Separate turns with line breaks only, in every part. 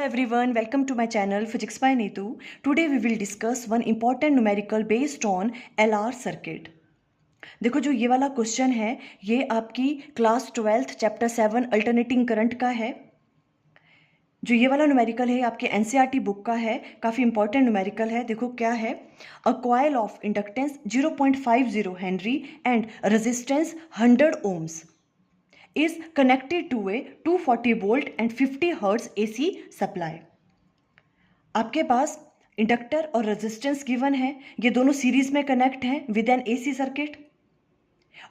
everyone, welcome to my channel Physics by Neetu. Today we will discuss one important numerical based on LR circuit. देखो जो ये वाला question है ये आपकी class 12th chapter 7 alternating current का है। जो ये वाला न्यूमेरिकल है आपके एनसीईआरटी बुक का है, काफ़ी इंपॉर्टेंट न्यूमेरिकल है। देखो क्या है, a coil of inductance 0.50 Henry and resistance 100 ohms is connected to a 240 volt and 50 hertz AC supply। आपके पास इंडक्टर और रेजिस्टेंस गिवन है, ये दोनों सीरीज में कनेक्ट हैं विद एन AC सर्किट।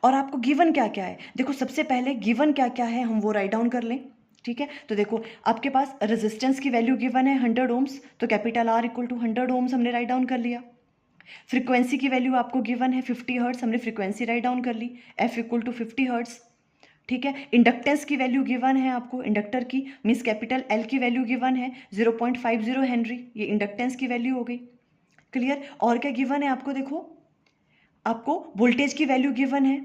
और आपको गिवन क्या क्या है, देखो सबसे पहले गिवन क्या क्या है हम वो राइट डाउन कर लें। ठीक है, तो देखो आपके पास रेजिस्टेंस की वैल्यू गिवन है 100 ohms, तो capital R equal to 100 ohms हमने राइट डाउन कर लिया। फ्रीक्वेंसी की वैल्यू आपको गिवन है 50 हर्ट्स, हमने फ्रीक्वेंसी राइट डाउन कर ली, F इक्वल टू 50 हर्ट्स। ठीक है, इंडक्टेंस की वैल्यू गिवन है आपको, इंडक्टर की मीन्स कैपिटल L की वैल्यू गिवन है 0.50 हेनरी, ये इंडक्टेंस की वैल्यू हो गई। क्लियर। और क्या गिवन है आपको, देखो आपको वोल्टेज की वैल्यू गिवन है।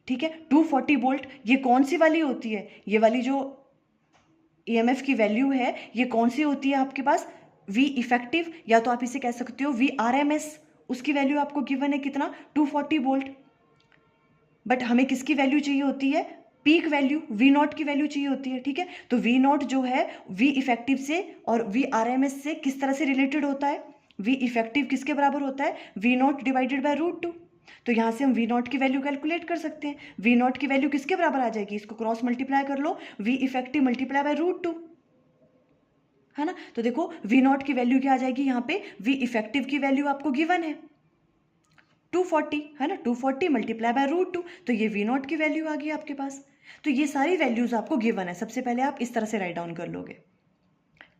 ठीक है, 240 वोल्ट, ये कौन सी वाली होती है, ये वाली जो EMF की वैल्यू है ये कौन सी होती है आपके पास, V इफेक्टिव, या तो आप इसे कह सकते हो VRMS। उसकी वैल्यू आपको गिवन है कितना, 240 वोल्ट। बट हमें किसकी वैल्यू चाहिए होती है, पीक वैल्यू, V0 की वैल्यू चाहिए होती है। ठीक है, तो V0 जो है V इफेक्टिव से और VRMS से किस तरह से रिलेटेड होता है, V इफेक्टिव किसके बराबर होता है, V0 डिवाइडेड बाय √2। तो यहाँ से हम V0 की वैल्यू कैलकुलेट कर सकते हैं। V0 की वैल्यू किसके बराबर आ जाएगी, इसको क्रॉस मल्टीप्लाई कर लो, V इफेक्टिव मल्टीप्लाई बाय √2, है ना। तो देखो V0 की वैल्यू क्या आ जाएगी, यहाँ पे V इफेक्टिव की वैल्यू आपको गिवन है 240, है ना, 240 मल्टीप्लाई बाय √2, तो ये V0 की वैल्यू आ गई आपके पास। तो ये सारी वैल्यूज आपको गिवन है, सबसे पहले आप इस तरह से राइट डाउन कर लोगे।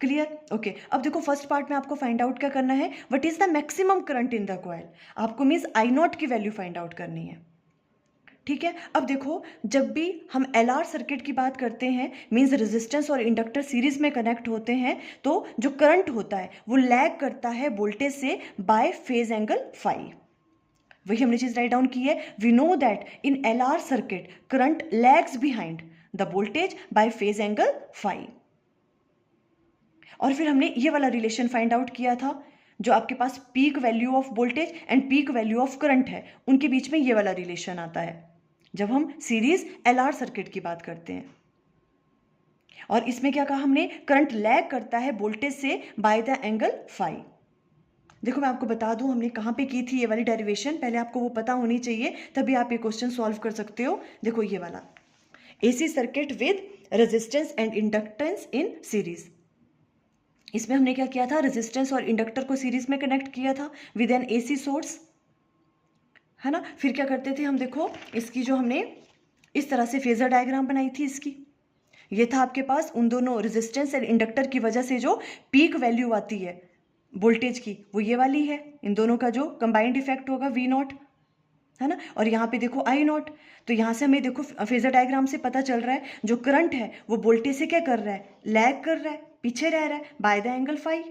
क्लियर। ओके, अब देखो फर्स्ट पार्ट में आपको फाइंड आउट क्या करना है, what is the maximum current in the coil. आपको मीन्स I0 की वैल्यू फाइंड आउट करनी है। ठीक है, अब देखो जब भी हम LR सर्किट की बात करते हैं मीन्स रेजिस्टेंस और इंडक्टर सीरीज में कनेक्ट होते हैं, तो जो करंट होता है वो लैग करता है वोल्टेज से बाय फेज एंगल फाई। वही हमने चीज राइट डाउन की है, we know that in LR circuit current lags behind the voltage by phase angle phi. और फिर हमने ये वाला रिलेशन फाइंड आउट किया था, जो आपके पास peak value of voltage and peak value of current है, उनके बीच में ये वाला रिलेशन आता है जब हम सीरीज LR सर्किट की बात करते हैं। और इसमें क्या कहा हमने, करंट लैग करता है वोल्टेज से बाय द एंगल फाई। देखो मैं आपको बता दूं हमने कहाँ पे की थी ये वाली डेरिवेशन, पहले आपको वो पता होनी चाहिए तभी आप ये क्वेश्चन सॉल्व कर सकते हो। देखो ये वाला AC circuit with resistance and inductance in series, इसमें हमने क्या किया था, रेजिस्टेंस और इंडक्टर को सीरीज में कनेक्ट किया था विद एन AC सोर्स, है ना। फिर क्या करते थे हम, देखो इसकी जो हमने इस तरह से फेजर डायग्राम बनाई थी इसकी, ये था आपके पास उन दोनों रेजिस्टेंस एंड इंडक्टर की वजह से जो पीक वैल्यू आती है वोल्टेज की, वो ये वाली है। इन दोनों का जो कंबाइंड इफेक्ट होगा V0, है ना। और यहाँ पे देखो I0, तो यहाँ से हमें देखो फेजर डायग्राम से पता चल रहा है जो करंट है वो वोल्टेज से क्या कर रहा है, लैग कर रहा है, पीछे रह रहा है बाय द एंगल फाई,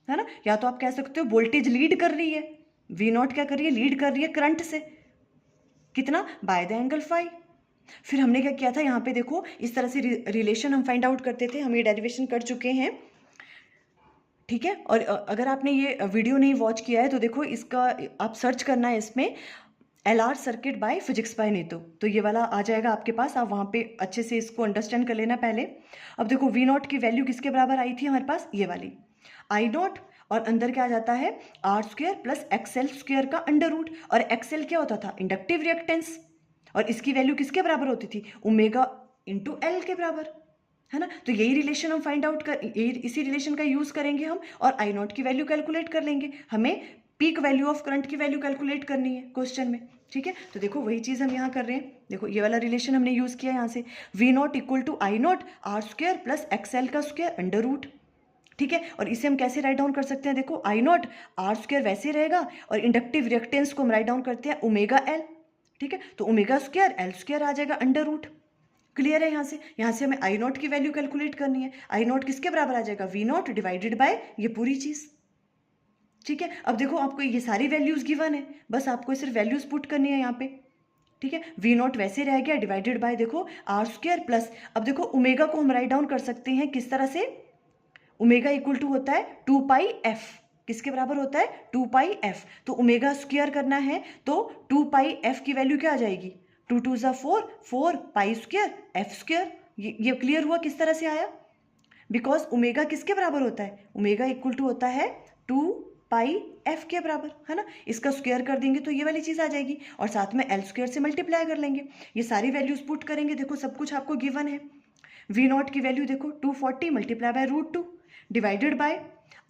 है ना। या तो आप कह सकते हो वोल्टेज लीड कर रही है, V0 क्या कर रही है, लीड कर रही है करंट से, कितना, बाय द एंगल फाई। फिर हमने क्या किया था, यहाँ पे देखो इस तरह से रिलेशन हम फाइंड आउट करते थे, हम ये डेरिवेशन कर चुके हैं। ठीक है, और अगर आपने ये वीडियो नहीं वॉच किया है तो देखो इसका आप सर्च करना है इसमें LR circuit by physics by Neetu, तो ये वाला आ जाएगा आपके पास, आप वहाँ पे अच्छे से इसको अंडरस्टैंड कर लेना पहले। अब देखो V0 की वैल्यू किसके बराबर आई थी हमारे पास, ये वाली I0, और अंदर क्या आ जाता है R² प्लस XL² का अंडर रूट, और XL क्या होता था, इंडक्टिव रिएक्टेंस, और इसकी वैल्यू किसके बराबर होती थी, ओमेगा इंटू L के बराबर, है ना। तो यही रिलेशन हम फाइंड आउट कर, इसी रिलेशन का यूज करेंगे हम, और I0 की वैल्यू कैलकुलेट कर लेंगे, हमें पीक वैल्यू ऑफ करंट की वैल्यू कैलकुलेट करनी है क्वेश्चन में। ठीक है, तो देखो वही चीज हम यहाँ कर रहे हैं, देखो ये वाला रिलेशन हमने यूज किया यहाँ से, V0 equal to I0 R² plus XL का स्क्वायर अंडर रूट। ठीक है, और इसे हम कैसे राइट डाउन कर सकते हैं, देखो I0 R² वैसे रहेगा, और इंडक्टिव रिएक्टेंस को हम राइट डाउन करते हैं ओमेगा L। ठीक है, तो ओमेगा² L² आ जाएगा अंडर रूट। क्लियर है, यहाँ से हमें I0 की वैल्यू कैलकुलेट करनी है, I0 किसके बराबर आ जाएगा, V0 डिवाइडेड बाय ये पूरी चीज। ठीक है, अब देखो आपको ये सारी वैल्यूज गिवन है, बस आपको सिर्फ वैल्यूज पुट करनी है यहाँ पे। ठीक है, V0 वैसे रह गया डिवाइडेड बाय देखो R² प्लस, अब देखो ओमेगा को हम राइट डाउन कर सकते हैं किस तरह से, ओमेगा इक्वल टू होता है 2 पाई एफ, किसके बराबर होता है 2 पाई एफ। तो ओमेगा स्क्वायर करना है तो 2 पाई एफ की वैल्यू क्या आ जाएगी, 2 2 ज़ा 4, 4 पाई स्क्वायर एफ स्क्वायर। ये क्लियर हुआ किस तरह से आया, बिकॉज ओमेगा किसके बराबर होता है, ओमेगा इक्वल टू होता है 2 पाई एफ के बराबर, है ना। इसका स्क्वायर कर देंगे तो ये वाली चीज़ आ जाएगी और साथ में एल स्क्वायर से मल्टीप्लाई कर लेंगे। ये सारी वैल्यूज पुट करेंगे, देखो सब कुछ आपको गिवन है। वी नॉट की वैल्यू देखो 240 multiply by √2 divided by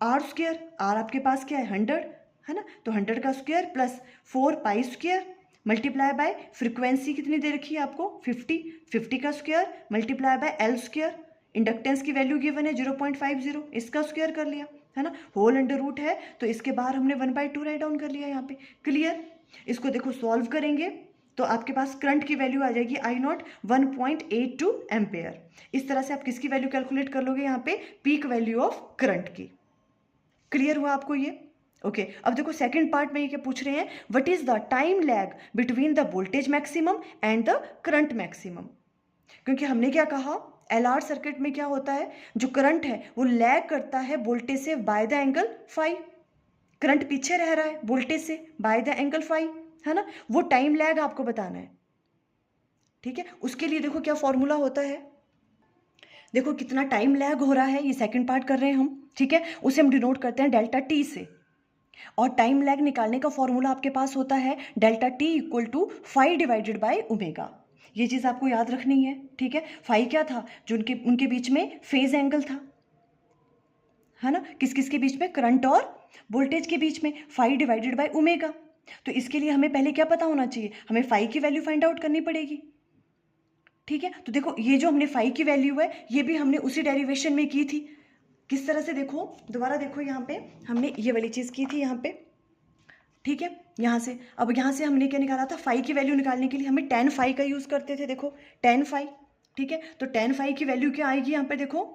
R square, R आपके पास क्या है 100, है ना। तो 100 का square plus 4 pi square multiply by frequency कितनी दे रखी है आपको 50, 50 का square multiply by L square, inductance की वैल्यू गिवन है 0.50, इसका स्क्वायर कर लिया, है ना। होल अंडर रूट है तो इसके बाहर हमने 1/2 राइट डाउन कर लिया यहाँ पे। क्लियर। इसको देखो सॉल्व करेंगे तो आपके पास करंट की वैल्यू आ जाएगी आई नॉट 1.82 एम्पेयर। इस तरह से आप किसकी वैल्यू कैलकुलेट कर लोगे यहाँ पे, पीक वैल्यू ऑफ करंट की। क्लियर हुआ आपको ये, ओके। अब देखो सेकंड पार्ट में ये क्या पूछ रहे हैं, what is the time lag between the voltage maximum and the current maximum. क्योंकि हमने क्या कहा, एलआर सर्किट में क्या होता है, जो करंट है वो लैग करता है वोल्टेज से by the angle phi. Current पीछे रह रहा है वोल्टेज से बाय द एंगल फाई, है ना। वो टाइम लैग आपको बताना है, ठीक है। उसके लिए देखो क्या फॉर्मूला होता है, देखो कितना टाइम लैग हो रहा है, ये सेकंड पार्ट कर रहे हैं हम, ठीक है। उसे हम डिनोट करते हैं डेल्टा टी से। और टाइम लैग निकालने का फॉर्मूला आपके पास होता है delta T equal to phi divided by omega. ये चीज़ आपको याद रखनी है, ठीक है। फाई क्या था, जो उनके बीच में फेज एंगल था, है ना। किस किस के बीच में, करंट और वोल्टेज के बीच में, फाई डिवाइडेड बाय ओमेगा। तो इसके लिए हमें पहले क्या पता होना चाहिए, हमें फाई की वैल्यू फाइंड आउट करनी पड़ेगी, ठीक है। तो देखो ये जो हमने फाई की वैल्यू है ये भी हमने उसी डेरिवेशन में की थी। किस तरह से, देखो दोबारा देखो, यहाँ पे हमने ये वाली चीज़ की थी यहाँ पे, ठीक है। यहाँ से अब यहाँ से हमने क्या निकाला था, फाई की वैल्यू निकालने के लिए हमें tan फाई का यूज़ करते थे, देखो tan फाई, ठीक है। तो tan फाई की वैल्यू क्या आएगी यहाँ पे, देखो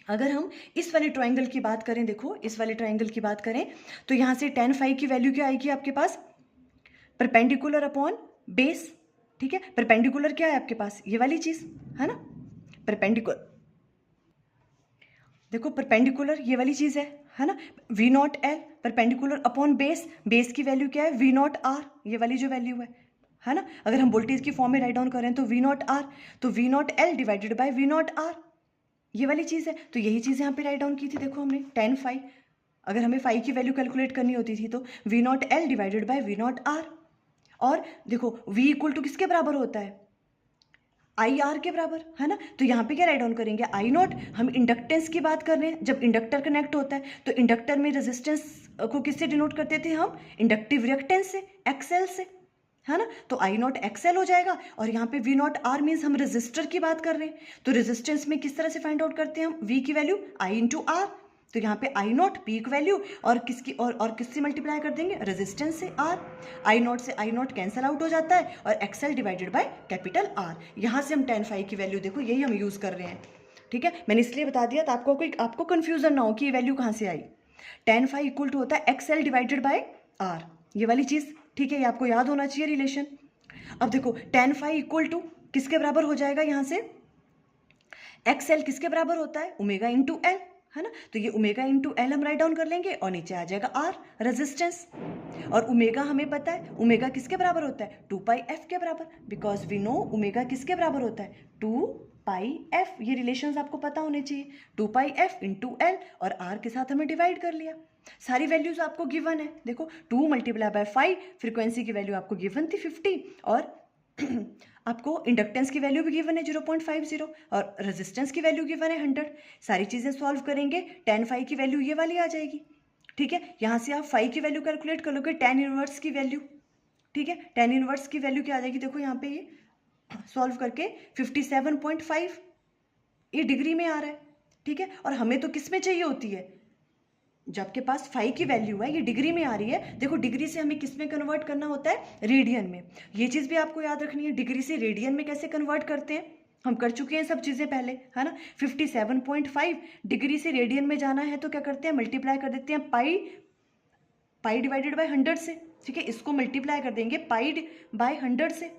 अगर हम इस वाले ट्रायंगल की बात करें, देखो इस वाले ट्रायंगल की बात करें तो यहाँ से tan फाई की वैल्यू क्या आएगी आपके पास, परपेंडिकुलर अपॉन बेस, ठीक है। परपेंडिकुलर क्या है आपके पास, ये वाली चीज़, है ना। परपेंडिकुलर, देखो परपेंडिकुलर ये वाली चीज़ है ना। V naught L perpendicular upon base, base की वैल्यू क्या है वी नॉट आर, ये वाली जो वैल्यू है ना। अगर हम वोल्टेज की फॉर्म में राइट डाउन करें तो वी नॉट आर, तो V naught L divided by V naught R, ये वाली चीज़ है। तो यही चीज़ यहाँ पे राइट डाउन की थी, देखो हमने tan फाई। अगर हमें फाई की वैल्यू कैलकुलेट करनी होती थी तो V naught L divided by V naught R. और देखो v इक्वल टू किसके बराबर होता है, आई आर के बराबर, है ना। तो यहाँ पे क्या राइट डाउन करेंगे, आई नॉट। हम इंडक्टेंस की बात कर रहे हैं, जब इंडक्टर कनेक्ट होता है तो इंडक्टर में रेजिस्टेंस को किससे डिनोट करते थे हम, इंडक्टिव रिएक्टेंस से, एक्सएल से, है ना। तो आई नॉट एक्सएल हो जाएगा और यहाँ पे वी नॉट आर मीन्स हम रेजिस्टर की बात कर रहे हैं। तो रेजिस्टेंस में किस तरह से फाइंड आउट करते हैं हम, वी की वैल्यू आई इंटू आर। तो यहाँ पे आई नॉट पीक वैल्यू और किसकी और किससे मल्टीप्लाई कर देंगे, रेजिस्टेंस से आर। आई नॉट से आई नॉट कैंसिल आउट हो जाता है और XL divided by capital R. यहाँ से हम tan फाई की वैल्यू, देखो यही हम यूज़ कर रहे हैं, ठीक है। मैंने इसलिए बता दिया था आपको कन्फ्यूजन ना हो कि ये वैल्यू कहाँ से आई। tan फाई इक्वल टू होता है एक्सएल डिवाइडेड बाय आर, ये वाली चीज़, ठीक है। ये आपको याद होना चाहिए रिलेशन। अब देखो tan फाई इक्वल टू किसके बराबर हो जाएगा, यहाँ से एक्सएल किसके बराबर होता है, ओमेगा इंटू एल, है ना। तो ये ओमेगा इंटू एल हम राइट डाउन कर लेंगे और नीचे आ जाएगा आर रेजिस्टेंस। और ओमेगा हमें पता है, ओमेगा किसके बराबर होता है, 2 पाई एफ के बराबर, बिकॉज वी नो ओमेगा किसके बराबर होता है, 2 पाई एफ। ये रिलेशंस आपको पता होने चाहिए, 2 पाई एफ इंटू एल और आर के साथ हमें डिवाइड कर लिया। सारी वैल्यूज आपको गिवन है, देखो 2 मल्टीप्लाई बाय 5, फ्रीक्वेंसी की वैल्यू आपको गिवन थी 50 और आपको इंडक्टेंस की वैल्यू भी गिवन है 0.50 और रेजिस्टेंस की वैल्यू गिवन है 100। सारी चीज़ें सॉल्व करेंगे, tan फाई की वैल्यू ये वाली आ जाएगी, ठीक है। यहाँ से आप फाई की वैल्यू कैलकुलेट कर लोगे, tan इनवर्स की वैल्यू, ठीक है। tan इनवर्स की वैल्यू क्या आ जाएगी, देखो यहाँ पे ये सॉल्व करके 57.5, ये डिग्री में आ रहा है, ठीक है। और हमें तो किस में चाहिए होती है, जब आपके पास फाई की वैल्यू है ये डिग्री में आ रही है, देखो डिग्री से हमें किस में कन्वर्ट करना होता है, रेडियन में। ये चीज़ भी आपको याद रखनी है, डिग्री से रेडियन में कैसे कन्वर्ट करते हैं, हम कर चुके हैं सब चीज़ें पहले, है ना। 57.5 डिग्री से रेडियन में जाना है तो क्या करते हैं, मल्टीप्लाई कर देते हैं पाई डिवाइडेड बाय 100 से, ठीक है। इसको मल्टीप्लाई कर देंगे पाई बाय 100 से,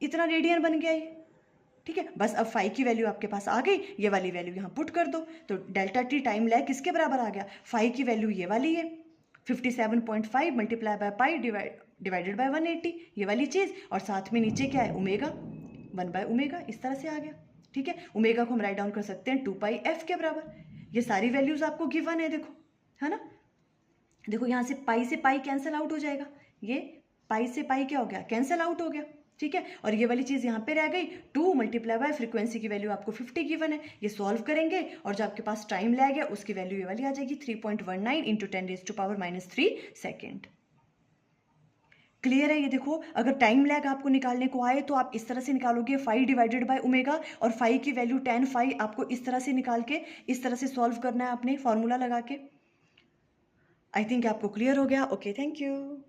इतना रेडियन बन गया ये, ठीक है, बस अब फाई की वैल्यू आपके पास आ गई, ये वाली वैल्यू यहाँ पुट कर दो, तो डेल्टा टी टाइम लैग किसके बराबर आ गया, फाई की वैल्यू ये वाली है 57.5 multiply by pi divided by 180, ये वाली चीज़, और साथ में नीचे क्या है ओमेगा, 1/ओमेगा, इस तरह से आ गया। ठीक है, ओमेगा को हम राइट डाउन कर सकते हैं 2πf के बराबर। ये सारी वैल्यूज आपको गिवन है, देखो, है ना। देखो यहाँ से पाई कैंसिल आउट हो जाएगा, ये पाई से पाई क्या हो गया, कैंसिल आउट हो गया। ठीक है, और ये वाली चीज़ यहाँ पे रह गई, 2 मल्टीप्लाई बाय फ्रीक्वेंसी की वैल्यू आपको 50 गिवन है, ये सॉल्व करेंगे और जो आपके पास टाइम लैग है उसकी वैल्यू ये वाली आ जाएगी 3.19 इंटू 10⁻³ सेकेंड। क्लियर है। ये देखो, अगर टाइम लैग आपको निकालने को आए तो आप इस तरह से निकालोगे, फाई डिवाइडेड बाय ओमेगा, और फाई की वैल्यू 10 फाई आपको इस तरह से निकाल के इस तरह से सॉल्व करना है आपने फॉर्मूला लगा के। आई थिंक आपको क्लियर हो गया। Okay, thank you.